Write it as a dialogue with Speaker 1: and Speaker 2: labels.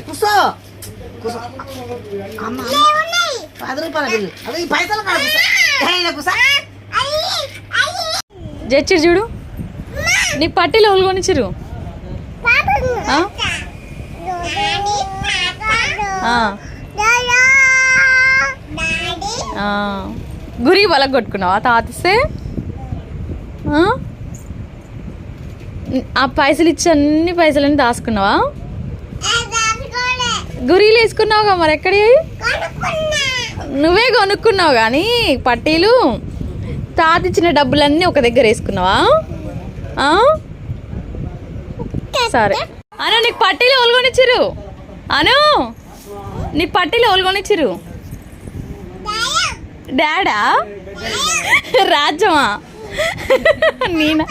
Speaker 1: కూసో అమ్మ 10 రూపాయల బిల్లు అవి పైసలు కూసో
Speaker 2: జచ్చిరు చూడు నీ పట్టీలు ఒలుగొనిచ్చిరు గురి బలగ కొట్టుకున్నావా తాతిస్తే ఆ పైసలు ఇచ్చి అన్ని పైసలన్నీ దాచుకున్నావా గురీలు వేసుకున్నావుగా మరి ఎక్కడి నువ్వే కొనుక్కున్నావు కానీ పట్టీలు తాతిచ్చిన డబ్బులన్నీ ఒక దగ్గర వేసుకున్నావా సరే అను నీకు పట్టీలు ఒలుగొనిచ్చిరు అను నీకు పట్టీలు ఒలుగొనిచ్చిరు డాడా రాజ్యమా నేనా